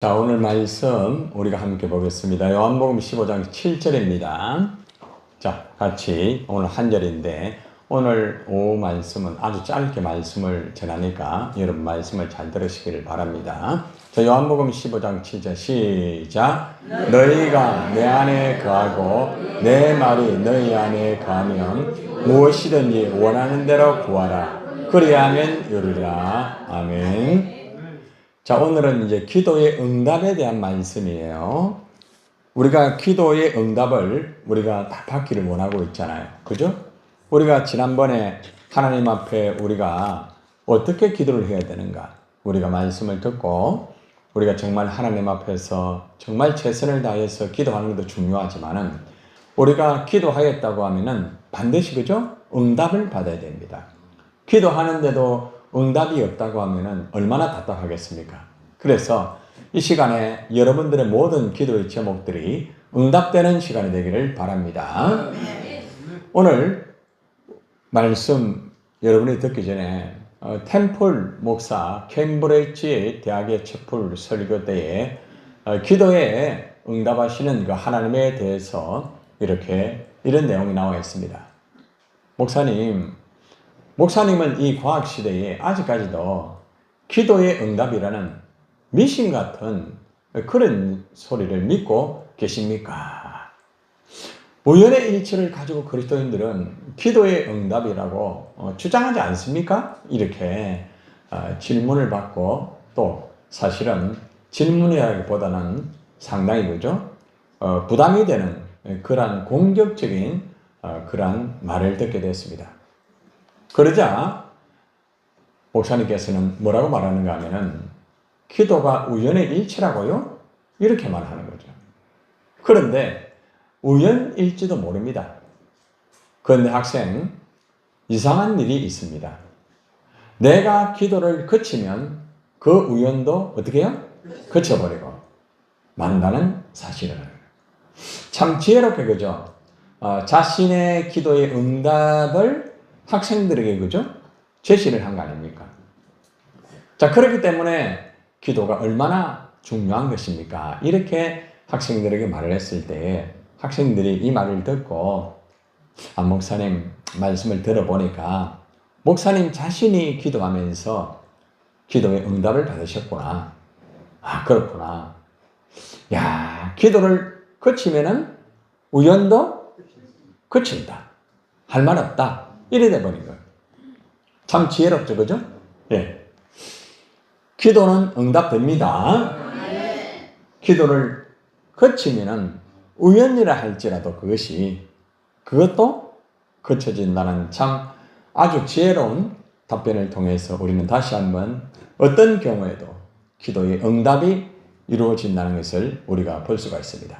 자, 오늘 말씀 우리가 함께 보겠습니다. 요한복음 15장 7절입니다. 자, 같이 오늘 한 절인데 오늘 오후 말씀은 아주 짧게 말씀을 전하니까 여러분 말씀을 잘 들으시기를 바랍니다. 자, 요한복음 15장 7절 시작. 너희가 내 안에 거하고 내 말이 너희 안에 거하면 무엇이든지 원하는 대로 구하라. 그리하면 이루리라. 아멘. 자, 오늘은 이제 기도의 응답에 대한 말씀이에요. 우리가 기도의 응답을 우리가 다 받기를 원하고 있잖아요. 그죠? 우리가 지난번에 하나님 앞에 우리가 어떻게 기도를 해야 되는가? 우리가 말씀을 듣고 우리가 정말 하나님 앞에서 정말 최선을 다해서 기도하는 것도 중요하지만은 우리가 기도하였다고 하면은 반드시 그죠? 응답을 받아야 됩니다. 기도하는데도 응답이 없다고 하면은 얼마나 답답하겠습니까? 그래서 이 시간에 여러분들의 모든 기도의 제목들이 응답되는 시간이 되기를 바랍니다. 오늘 말씀 여러분이 듣기 전에 템플 목사 캠브리지 대학의 첩불 설교 때에 기도에 응답하시는 그 하나님에 대해서 이런 내용이 나와 있습니다. 목사님은 이 과학시대에 아직까지도 기도의 응답이라는 미신 같은 그런 소리를 믿고 계십니까? 우연의 일치를 가지고 그리스도인들은 기도의 응답이라고 주장하지 않습니까? 이렇게 질문을 받고 또 사실은 질문이라기보다는 상당히 그죠? 부담이 되는 그러한 공격적인 그러한 말을 듣게 됐습니다. 그러자 목사님께서는 뭐라고 말하는가 하면은 기도가 우연의 일치라고요? 이렇게 말하는 거죠. 그런데 우연일지도 모릅니다. 그런데 학생, 이상한 일이 있습니다. 내가 기도를 그치면 그 우연도 어떻게 해요? 그쳐버리고 만다는 사실을. 참 지혜롭게 그죠? 자신의 기도의 응답을 학생들에게 그죠? 제시를 한 거 아닙니까? 자, 그렇기 때문에 기도가 얼마나 중요한 것입니까? 이렇게 학생들에게 말을 했을 때 학생들이 이 말을 듣고 목사님 말씀을 들어보니까 목사님 자신이 기도하면서 기도의 응답을 받으셨구나. 그렇구나. 야, 기도를 그치면은 우연도 그친다. 할 말 없다. 이래 돼버린 거예요. 참 지혜롭죠, 그죠? 예. 기도는 응답됩니다. 기도를 거치면은 우연이라 할지라도 그것도 거쳐진다는 참 아주 지혜로운 답변을 통해서 우리는 다시 한번 어떤 경우에도 기도의 응답이 이루어진다는 것을 우리가 볼 수가 있습니다.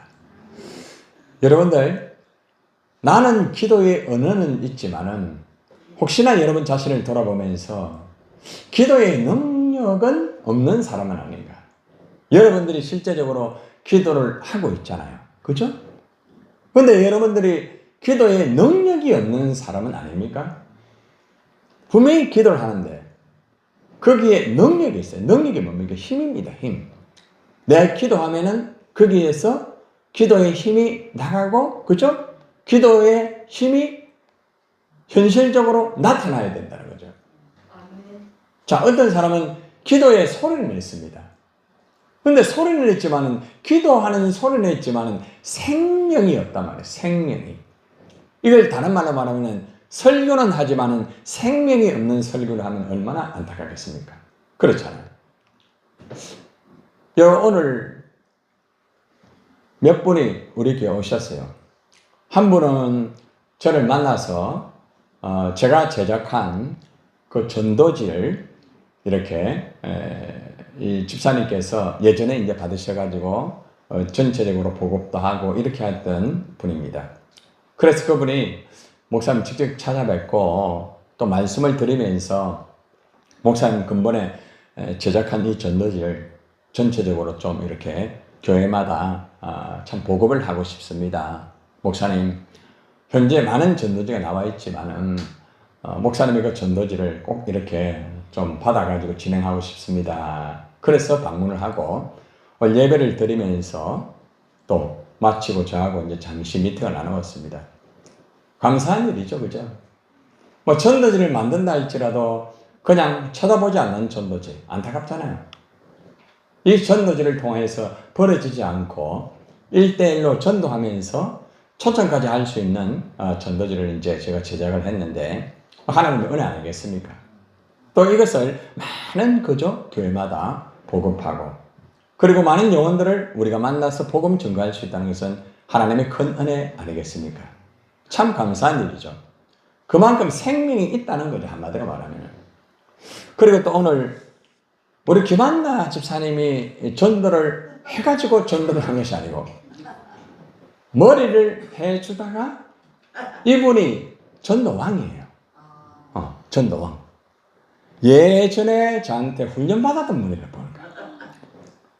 여러분들, 나는 기도의 언어는 있지만은 혹시나 여러분 자신을 돌아보면서 기도의 능력은 없는 사람은 아닌가? 여러분들이 실제적으로 기도를 하고 있잖아요. 그죠? 근데 여러분들이 기도에 능력이 없는 사람은 아닙니까? 분명히 기도를 하는데 거기에 능력이 있어요. 능력이 뭡니까? 힘입니다. 힘. 내가 기도하면은 거기에서 기도의 힘이 나가고, 그죠? 기도의 힘이 현실적으로 나타나야 된다는 거죠. 자, 어떤 사람은 기도에 소리를 냈습니다. 그런데 소리를 냈지만은, 기도하는 소리를 냈지만은 생명이 없단 말이에요. 생명이. 이걸 다른 말로 말하면 설교는 하지만은 생명이 없는 설교를 하면 얼마나 안타깝겠습니까? 그렇잖아요. 여러분, 오늘 몇 분이 우리 교회 오셨어요. 한 분은 저를 만나서 제가 제작한 그 전도지를 이렇게 이 집사님께서 예전에 이제 받으셔가지고 전체적으로 보급도 하고 이렇게 했던 분입니다. 그래서 그분이 목사님 직접 찾아뵙고 또 말씀을 드리면서 목사님 근본에 제작한 이 전도지를 전체적으로 좀 이렇게 교회마다 참 보급을 하고 싶습니다. 목사님, 현재 많은 전도지가 나와 있지만은 목사님의 그 전도지를 꼭 이렇게 좀 받아가지고 진행하고 싶습니다. 그래서 방문을 하고 오늘 예배를 드리면서 또 마치고 저하고 이제 잠시 미팅을 나누었습니다. 감사한 일이죠, 그죠? 뭐 전도지를 만든다 할지라도 그냥 쳐다보지 않는 전도지 안타깝잖아요. 이 전도지를 통해서 벌어지지 않고 1대1로 전도하면서 초청까지 할 수 있는 전도지를 이제 제가 제작을 했는데 하나님의 은혜 아니겠습니까? 또 이것을 많은 그죠 교회마다 보급하고 그리고 많은 영혼들을 우리가 만나서 복음 증거할 수 있다는 것은 하나님의 큰 은혜 아니겠습니까? 참 감사한 일이죠. 그만큼 생명이 있다는 거죠, 한마디로 말하면. 그리고 또 오늘 우리 김한나 집사님이 전도를 해가지고 전도를 한 것이 아니고 머리를 해주다가 이분이 전도왕이에요. 전도왕. 예전에 저한테 훈련받았던 분이라 보니까.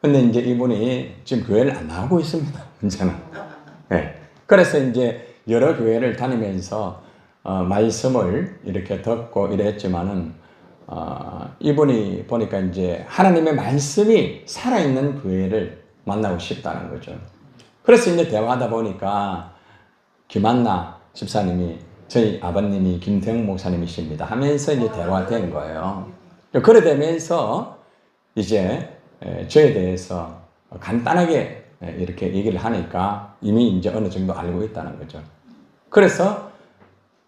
근데 이제 이분이 지금 교회를 안 나오고 있습니다. 이제는. 네. 그래서 이제 여러 교회를 다니면서 말씀을 이렇게 듣고 이랬지만은 이분이 보니까 이제 하나님의 말씀이 살아있는 교회를 만나고 싶다는 거죠. 그래서 이제 대화하다 보니까 김한나 집사님이 저희 아버님이 김태형 목사님이십니다 하면서 이제 대화된 거예요. 그래 되면서 이제 저에 대해서 간단하게 이렇게 얘기를 하니까 이미 이제 어느 정도 알고 있다는 거죠. 그래서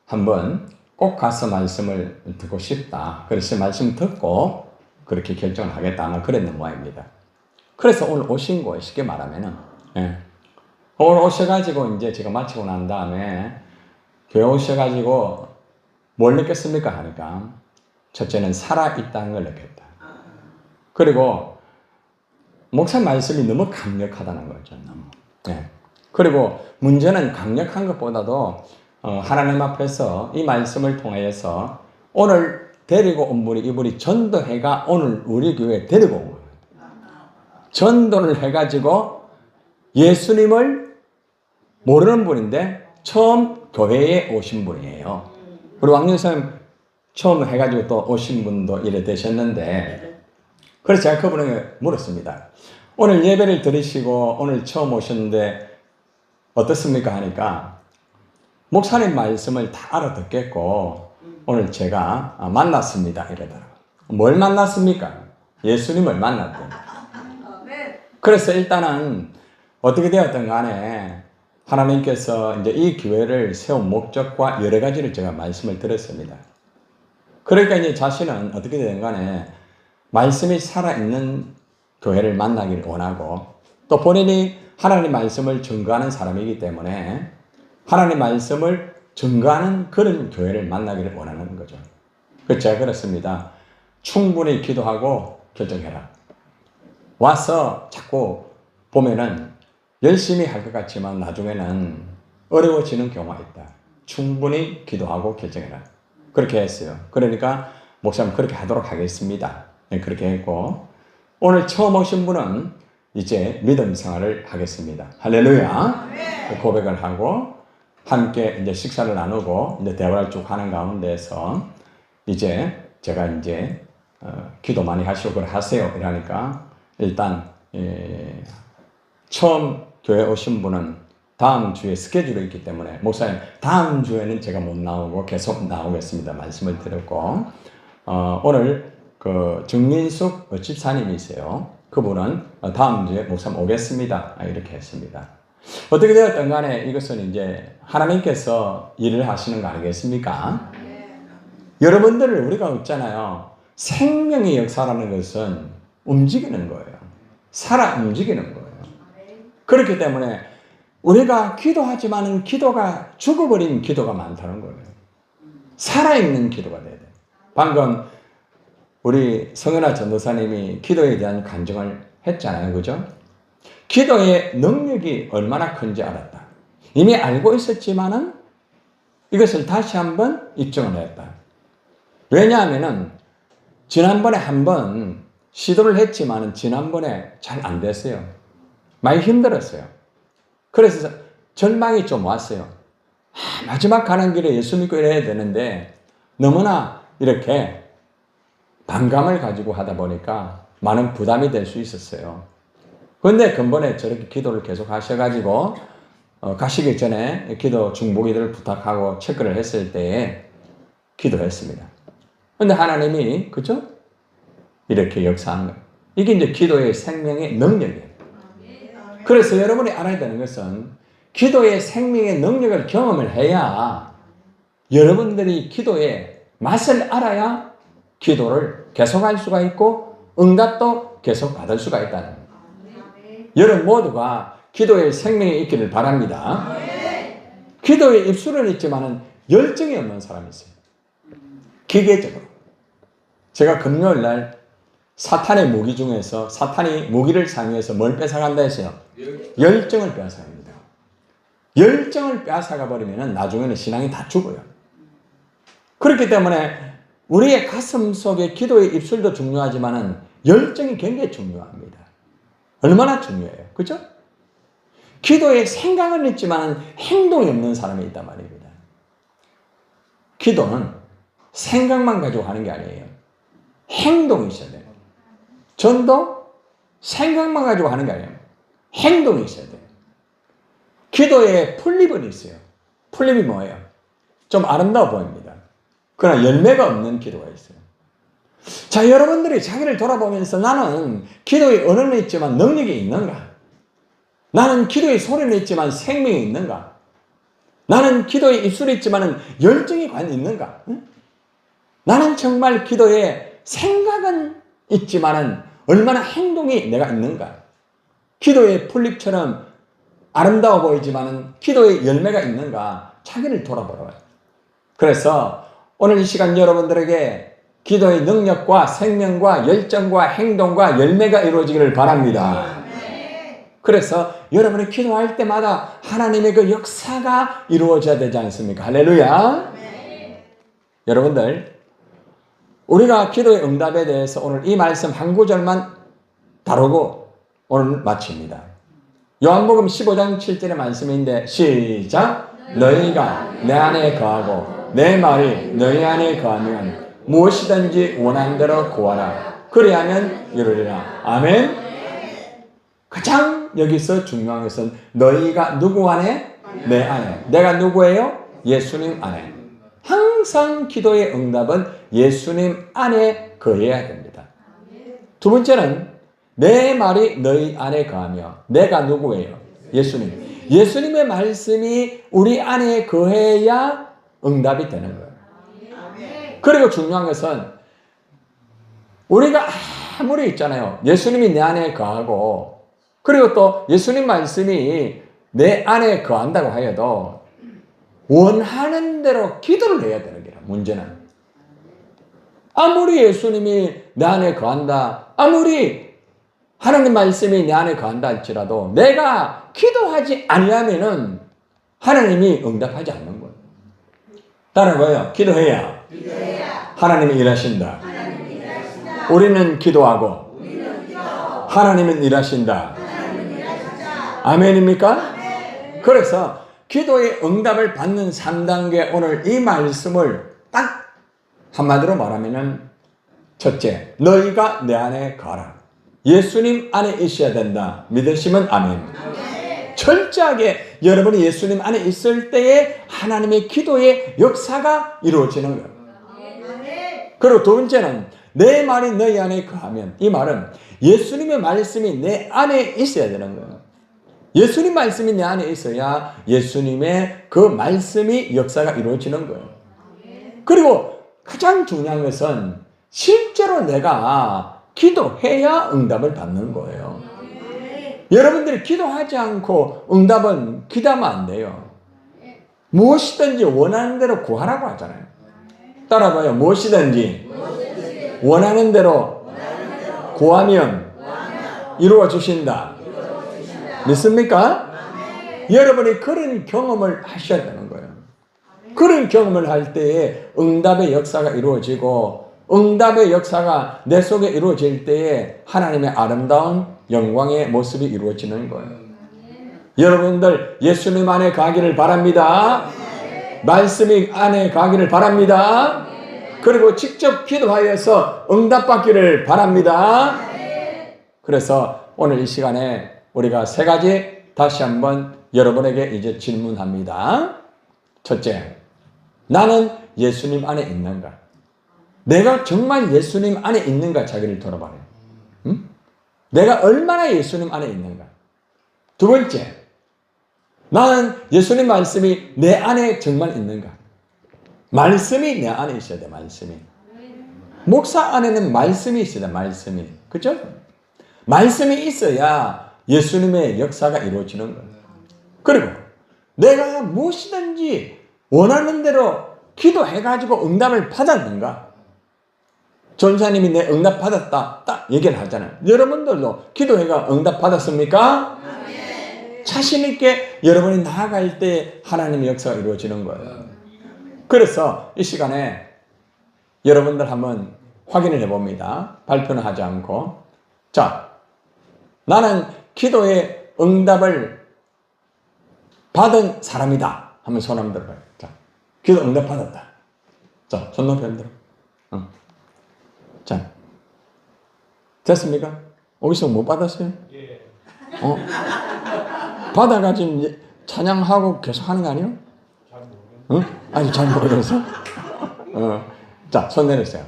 한번 꼭 가서 말씀을 듣고 싶다. 그래서 말씀 듣고 그렇게 결정을 하겠다. 아마 그랬는 모양입니다. 그래서 오늘 오신 거예요. 쉽게 말하면은. 오늘 오셔가지고 이제 제가 마치고 난 다음에 교회 오셔가지고 뭘 느꼈습니까? 하니까 첫째는 살아있다는 걸 느꼈다. 그리고 목사 말씀이 너무 강력하다는 거죠. 너무. 그리고 문제는 강력한 것보다도 하나님 앞에서 이 말씀을 통해서 오늘 데리고 온 분이 이분이 전도회가 오늘 우리 교회에 데리고 온 거예요. 전도를 해가지고 예수님을 모르는 분인데 처음 교회에 오신 분이에요. 우리 왕년사님 처음 해가지고 또 오신 분도 이래 되셨는데 그래서 제가 그분에게 물었습니다. 오늘 예배를 들으시고 오늘 처음 오셨는데 어떻습니까? 하니까 목사님 말씀을 다 알아듣겠고 오늘 제가 만났습니다. 이러더라고요. 뭘 만났습니까? 예수님을 만났대요. 그래서 일단은 어떻게 되었든 간에 하나님께서 이제 이 교회를 세운 목적과 여러 가지를 제가 말씀을 드렸습니다. 그러니까 이제 자신은 어떻게 되든 간에 말씀이 살아있는 교회를 만나기를 원하고 또 본인이 하나님 말씀을 증거하는 사람이기 때문에 하나님 말씀을 증거하는 그런 교회를 만나기를 원하는 거죠. 그래서 제가 그렇습니다. 충분히 기도하고 결정해라. 와서 자꾸 보면은 열심히 할 것 같지만 나중에는 어려워지는 경우가 있다. 충분히 기도하고 결정해라. 그렇게 했어요. 그러니까 목사님 그렇게 하도록 하겠습니다. 그렇게 했고 오늘 처음 오신 분은 이제 믿음 생활을 하겠습니다. 할렐루야. 고백을 하고 함께 이제 식사를 나누고 이제 대화를 쭉 하는 가운데서 이제 제가 이제 기도 많이 하시고 그걸 하세요. 이러니까 일단 처음 교회 오신 분은 다음 주에 스케줄이 있기 때문에 목사님 다음 주에는 제가 못 나오고 계속 나오겠습니다. 말씀을 드렸고 오늘 그 정민숙 집사님이세요. 그분은 다음 주에 목사님 오겠습니다. 이렇게 했습니다. 어떻게 되었든 간에 이것은 이제 하나님께서 일을 하시는 거 아니겠습니까? 여러분들을 우리가 없잖아요. 생명의 역사라는 것은 움직이는 거예요. 살아 움직이는 거예요. 그렇기 때문에 우리가 기도하지만은 기도가 죽어버린 기도가 많다는 거예요. 살아있는 기도가 돼야 돼요. 방금 우리 성현아 전도사님이 기도에 대한 간증을 했잖아요. 그죠? 기도의 능력이 얼마나 큰지 알았다. 이미 알고 있었지만은 이것을 다시 한번 입증을 했다. 왜냐하면은 지난번에 한번 시도를 했지만은 지난번에 잘 안 됐어요. 많이 힘들었어요. 그래서 절망이 좀 왔어요. 마지막 가는 길에 예수 믿고 이래야 되는데 너무나 이렇게 반감을 가지고 하다 보니까 많은 부담이 될 수 있었어요. 그런데 근본에 저렇게 기도를 계속 하셔가지고 가시기 전에 기도 중보기도를 부탁하고 체크를 했을 때에 기도했습니다. 그런데 하나님이 그죠? 이렇게 역사하는 거예요. 이게 이제 기도의 생명의 능력이에요. 그래서 여러분이 알아야 되는 것은 기도의 생명의 능력을 경험을 해야 여러분들이 기도의 맛을 알아야 기도를 계속할 수가 있고 응답도 계속 받을 수가 있다는 거예요. 여러분 모두가 기도의 생명이 있기를 바랍니다. 기도의 입술은 있지만 열정이 없는 사람이 있어요. 기계적으로. 제가 금요일 날 사탄의 무기 중에서 사탄이 무기를 사용해서 뭘 뺏어간다 했어요? 열정을 뺏어갑니다. 열정을 뺏어가 버리면 나중에는 신앙이 다 죽어요. 그렇기 때문에 우리의 가슴 속에 기도의 입술도 중요하지만 열정이 굉장히 중요합니다. 얼마나 중요해요. 그죠? 기도의 생각은 있지만 행동이 없는 사람이 있단 말입니다. 기도는 생각만 가지고 하는 게 아니에요. 행동이 있어야 돼요. 전도 생각만 가지고 하는 게 아니에요. 행동이 있어야 돼요. 기도에 풀립은 있어요. 풀립이 뭐예요? 좀 아름다워 보입니다. 그러나 열매가 없는 기도가 있어요. 자, 여러분들이 자기를 돌아보면서 나는 기도의 언어는 있지만 능력이 있는가? 나는 기도의 소리는 있지만 생명이 있는가? 나는 기도의 입술이 있지만 열정이 과연 있는가? 응? 나는 정말 기도에 생각은 있지만 얼마나 행동이 내가 있는가? 기도의 풀잎처럼 아름다워 보이지만 기도의 열매가 있는가? 자기를 돌아보라고요. 그래서 오늘 이 시간 여러분들에게 기도의 능력과 생명과 열정과 행동과 열매가 이루어지기를 바랍니다. 그래서 여러분이 기도할 때마다 하나님의 그 역사가 이루어져야 되지 않습니까? 할렐루야. 여러분들, 우리가 기도의 응답에 대해서 오늘 이 말씀 한 구절만 다루고 오늘 마칩니다. 요한복음 15장 7절의 말씀인데 시작! 너희가 내 안에 거하고 내 말이 너희 안에 거하면 무엇이든지 원하는 대로 구하라. 그리하면 이루리라. 아멘. 가장 여기서 중요한 것은 너희가 누구 안에? 내 안에. 내가 누구예요? 예수님 안에. 항상 기도의 응답은 예수님 안에 거해야 됩니다. 두 번째는 내 말이 너희 안에 거하며 내가 누구예요? 예수님. 예수님의 말씀이 우리 안에 거해야 응답이 되는 거예요. 그리고 중요한 것은 우리가 아무리 있잖아요. 예수님이 내 안에 거하고 그리고 또 예수님 말씀이 내 안에 거한다고 하여도 원하는 대로 기도를 해야 되는 거예요. 문제는 아무리 예수님이 내 안에 거한다, 아무리 하나님 말씀이 내 안에 거한다 할지라도 내가 기도하지 아니하면은 하나님이 응답하지 않는 거예요. 따라가요. 기도해야 하나님이 일하신다. 우리는 기도하고 하나님은 일하신다. 아멘입니까? 그래서 기도의 응답을 받는 3단계 오늘 이 말씀을 딱 한마디로 말하면은 첫째, 너희가 내 안에 거하라. 예수님 안에 있어야 된다. 믿으시면 아멘. 철저하게 여러분이 예수님 안에 있을 때에 하나님의 기도의 역사가 이루어지는 거예요. 그리고 두 번째는 내 말이 너희 안에 거하면, 이 말은 예수님의 말씀이 내 안에 있어야 되는 거예요. 예수님 말씀이 내 안에 있어야 예수님의 그 말씀이 역사가 이루어지는 거예요. 그리고 가장 중요한 것은 실제로 내가 기도해야 응답을 받는 거예요. 여러분들이 기도하지 않고 응답은 기도하면 안 돼요. 무엇이든지 원하는 대로 구하라고 하잖아요. 따라봐요. 무엇이든지 원하는 대로 구하면 이루어 주신다. 믿습니까? 여러분이 그런 경험을 하셔야 되는 거예요. 그런 경험을 할 때에 응답의 역사가 이루어지고 응답의 역사가 내 속에 이루어질 때에 하나님의 아름다운 영광의 모습이 이루어지는 거예요. 여러분들 예수님 안에 가기를 바랍니다. 말씀이 안에 가기를 바랍니다. 그리고 직접 기도하여서 응답받기를 바랍니다. 그래서 오늘 이 시간에 우리가 세 가지 다시 한번 여러분에게 이제 질문합니다. 첫째, 나는 예수님 안에 있는가? 내가 정말 예수님 안에 있는가 자기를 돌아봐요. 응? 내가 얼마나 예수님 안에 있는가? 두 번째, 나는 예수님 말씀이 내 안에 정말 있는가? 말씀이 내 안에 있어야 돼, 말씀이. 목사 안에는 말씀이 있어야 돼, 말씀이. 그죠? 말씀이 있어야 예수님의 역사가 이루어지는 거예요. 그리고 내가 무엇이든지 원하는 대로 기도해가지고 응답을 받았는가? 전사님이 내 응답 받았다 딱 얘기를 하잖아요. 여러분들도 기도해가 응답 받았습니까? 네. 자신 있게 여러분이 나아갈 때 하나님의 역사가 이루어지는 거예요. 그래서 이 시간에 여러분들 한번 확인을 해봅니다. 발표는 하지 않고. 자, 나는 기도의 응답을 받은 사람이다 하면 손 한번 들어봐요. 자, 기도 응답 받았다. 자, 손 높이 흔들어. 자, 됐습니까? 어디서 못 받았어요? 예. 받아가지고 찬양하고 계속 하는 거 아니에요? 아니, 잘 모르겠어? 자, 손 내렸어요.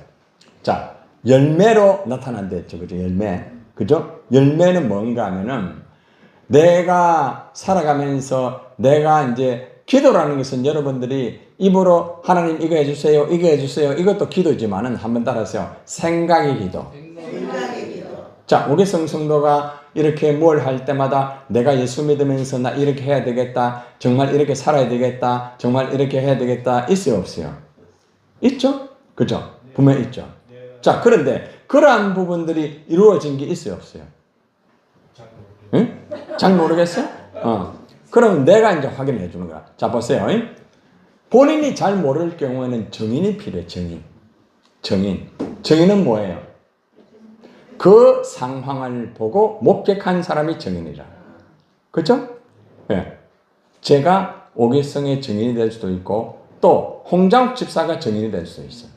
자, 열매로 나타난댔죠. 그죠? 열매. 그죠? 열매는 뭔가 하면은 내가 살아가면서 내가 이제 기도라는 것은 여러분들이 입으로 하나님 이거 해주세요, 이거 해주세요. 이것도 기도지만은 한번 따라하세요. 생각의 기도. 자, 오개성 성도가 이렇게 뭘 할 때마다 내가 예수 믿으면서 나 이렇게 해야 되겠다. 정말 이렇게 살아야 되겠다. 정말 이렇게 해야 되겠다. 있어요, 없어요? 있죠? 그죠? 분명히 있죠. 자, 그런데 그러한 부분들이 이루어진 게 있어요, 없어요? 응? 잘 모르겠어요? 그럼 내가 이제 확인해 주는 거야. 자, 보세요. 본인이 잘 모를 경우에는 증인이 필요해, 증인. 증인. 증인은 뭐예요? 그 상황을 보고 목격한 사람이 증인이라. 그죠? 예. 제가 오개성의 증인이 될 수도 있고, 또 홍장욱 집사가 증인이 될 수도 있어요.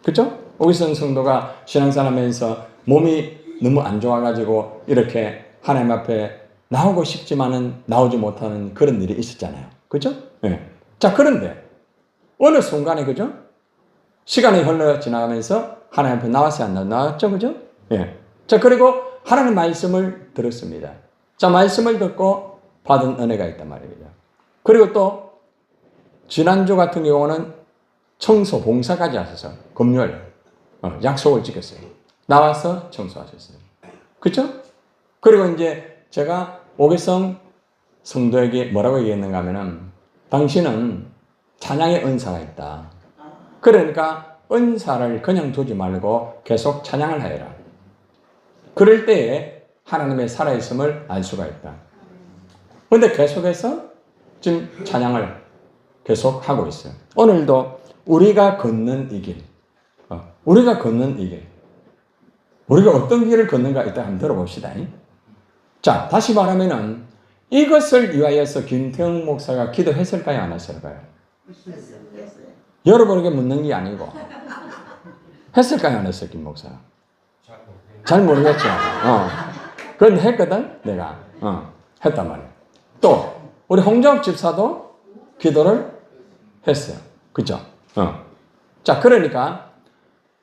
그죠? 오개성 성도가 신앙생활하면서 몸이 너무 안 좋아가지고 이렇게 하나님 앞에 나오고 싶지만은 나오지 못하는 그런 일이 있었잖아요. 그죠? 예. 자, 그런데 어느 순간에, 그죠? 시간이 흘러 지나가면서 하나님 앞에 나왔어요, 안 나왔죠? 그죠? 예. 자, 그리고 하나님 말씀을 들었습니다. 자, 말씀을 듣고 받은 은혜가 있단 말입니다. 그리고 또 지난주 같은 경우는 청소 봉사까지 하셔서 금요일 약속을 지켰어요. 나와서 청소하셨어요. 그죠? 그리고 이제 제가 오개성 성도에게 뭐라고 얘기했는가 하면은 당신은 찬양의 은사가 있다. 그러니까 은사를 그냥 두지 말고 계속 찬양을 해라. 그럴 때에 하나님의 살아있음을 알 수가 있다. 그런데 계속해서 지금 찬양을 계속 하고 있어요. 오늘도 우리가 걷는 이 길, 우리가 걷는 이 길, 우리가 어떤 길을 걷는가 이따 한번 들어봅시다. 자, 다시 말하면은 이것을 위하여서 김태형 목사가 기도했을까요? 안 했을까요? 여러분에게 묻는 게 아니고 했을까요? 안 했어요? 김 목사? 잘 모르겠죠. 그런데 했거든 내가. 했단 말이에요. 또 우리 홍정욱 집사도 기도를 했어요. 그죠? 자, 그러니까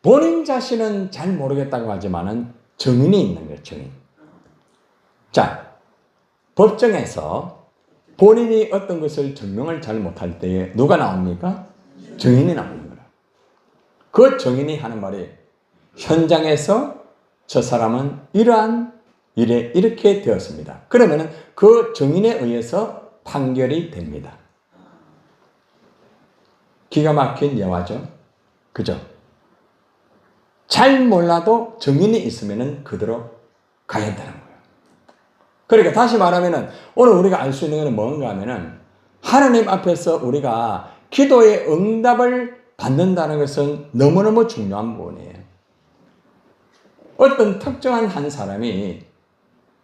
본인 자신은 잘 모르겠다고 하지만은 증인이 있는 거예요. 증인. 자, 법정에서 본인이 어떤 것을 증명을 잘 못할 때에 누가 나옵니까? 증인이 나오는 거라. 그 증인이 하는 말이 현장에서 저 사람은 이러한 일에 이렇게 되었습니다. 그러면은 그 증인에 의해서 판결이 됩니다. 기가 막힌 예화죠. 그죠? 잘 몰라도 증인이 있으면은 그대로 가야 된다는 거예요. 그러니까 다시 말하면은 오늘 우리가 알 수 있는 것은 뭔가 하면은 하나님 앞에서 우리가 기도의 응답을 받는다는 것은 너무너무 중요한 부분이에요. 어떤 특정한 한 사람이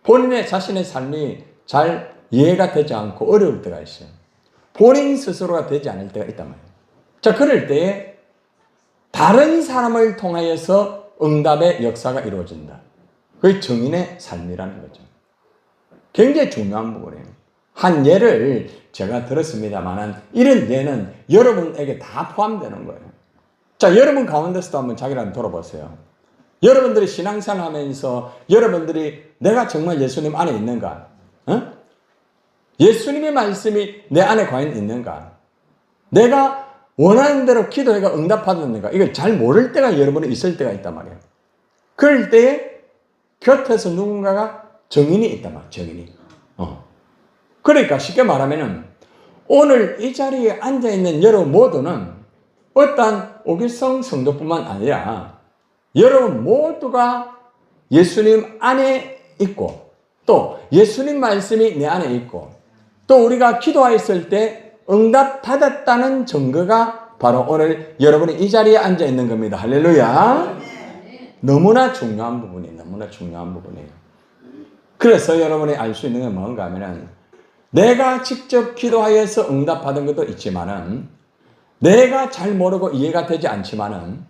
본인의 자신의 삶이 잘 이해가 되지 않고 어려울 때가 있어요. 본인 스스로가 되지 않을 때가 있단 말이에요. 자, 그럴 때에 다른 사람을 통하여서 응답의 역사가 이루어진다. 그게 증인의 삶이라는 거죠. 굉장히 중요한 부분이에요. 한 예를 제가 들었습니다만은 이런 예는 여러분에게 다 포함되는 거예요. 자, 여러분 가운데서도 한번 자기를 한번 돌아보세요. 여러분들이 신앙생활 하면서 여러분들이 내가 정말 예수님 안에 있는가? 어? 예수님의 말씀이 내 안에 과연 있는가? 내가 원하는 대로 기도해가 응답받았는가? 이걸 잘 모를 때가 여러분이 있을 때가 있단 말이에요. 그럴 때에 곁에서 누군가가 정인이 있단 말이에요. 정인이. 그러니까 쉽게 말하면은 오늘 이 자리에 앉아있는 여러분 모두는 어떠한 오길성 성도뿐만 아니라 여러분 모두가 예수님 안에 있고 또 예수님 말씀이 내 안에 있고 또 우리가 기도했을 때 응답받았다는 증거가 바로 오늘 여러분이 이 자리에 앉아 있는 겁니다. 할렐루야. 너무나 중요한 부분이에요. 너무나 중요한 부분이에요. 그래서 여러분이 알 수 있는 건 뭔가 하면은 내가 직접 기도하여서 응답받은 것도 있지만은 내가 잘 모르고 이해가 되지 않지만은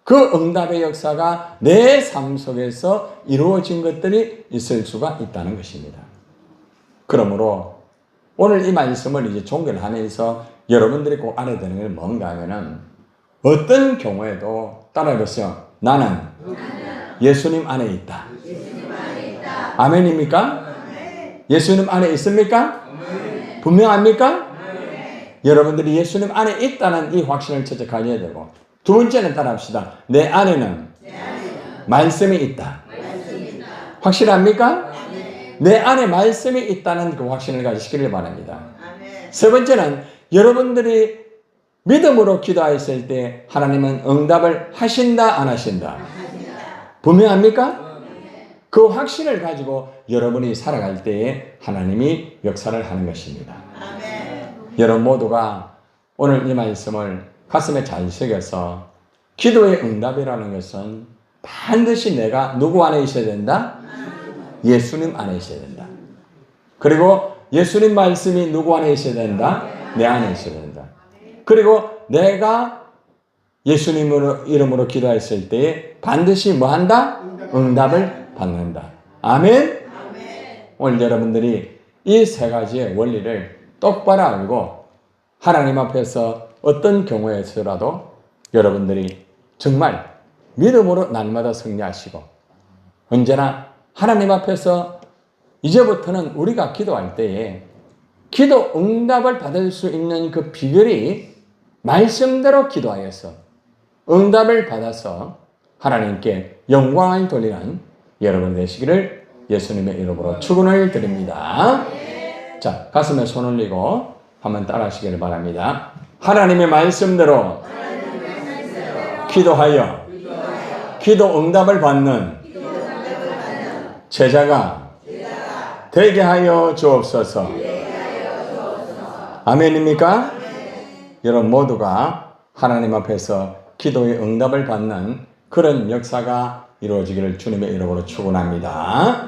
그 응답의 역사가 내 삶 속에서 이루어진 것들이 있을 수가 있다는 것입니다. 그러므로 오늘 이 말씀을 이제 종결하면서 여러분들이 꼭 알아야 되는 건 뭔가 하면은 어떤 경우에도 따라해보세요. 나는 예수님 안에 있다. 아멘입니까? 예수님 안에 있습니까? 분명합니까? 여러분들이 예수님 안에 있다는 이 확신을 첫째 가져야 되고 두 번째는 따라합시다. 내 안에는 말씀이 있다. 확실합니까? 내 안에 말씀이 있다는 그 확신을 가지시기를 바랍니다. 세 번째는 여러분들이 믿음으로 기도했을 때 하나님은 응답을 하신다 안 하신다? 분명합니까? 그 확신을 가지고 여러분이 살아갈 때에 하나님이 역사를 하는 것입니다. 여러분 모두가 오늘 이 말씀을 가슴에 잘 새겨서 기도의 응답이라는 것은 반드시 내가 누구 안에 있어야 된다? 예수님 안에 있어야 된다. 그리고 예수님 말씀이 누구 안에 있어야 된다? 내 안에 있어야 된다. 그리고 내가 예수님 이름으로 기도했을 때에 반드시 뭐 한다? 응답을 받는다. 아멘? 오늘 여러분들이 이 세 가지의 원리를 똑바로 알고 하나님 앞에서 어떤 경우에서라도 여러분들이 정말 믿음으로 날마다 승리하시고 언제나 하나님 앞에서 이제부터는 우리가 기도할 때에 기도 응답을 받을 수 있는 그 비결이 말씀대로 기도하여서 응답을 받아서 하나님께 영광을 돌리는 여러분 되시기를 예수님의 이름으로 축원을 드립니다. 자, 가슴에 손 올리고 한번 따라 하시기를 바랍니다. 하나님의 말씀대로 기도하여 기도 응답을 받는 제자가 되게 하여 주옵소서. 아멘입니까? 여러분 모두가 하나님 앞에서 기도의 응답을 받는 그런 역사가 이루어지기를 주님의 이름으로 축원합니다.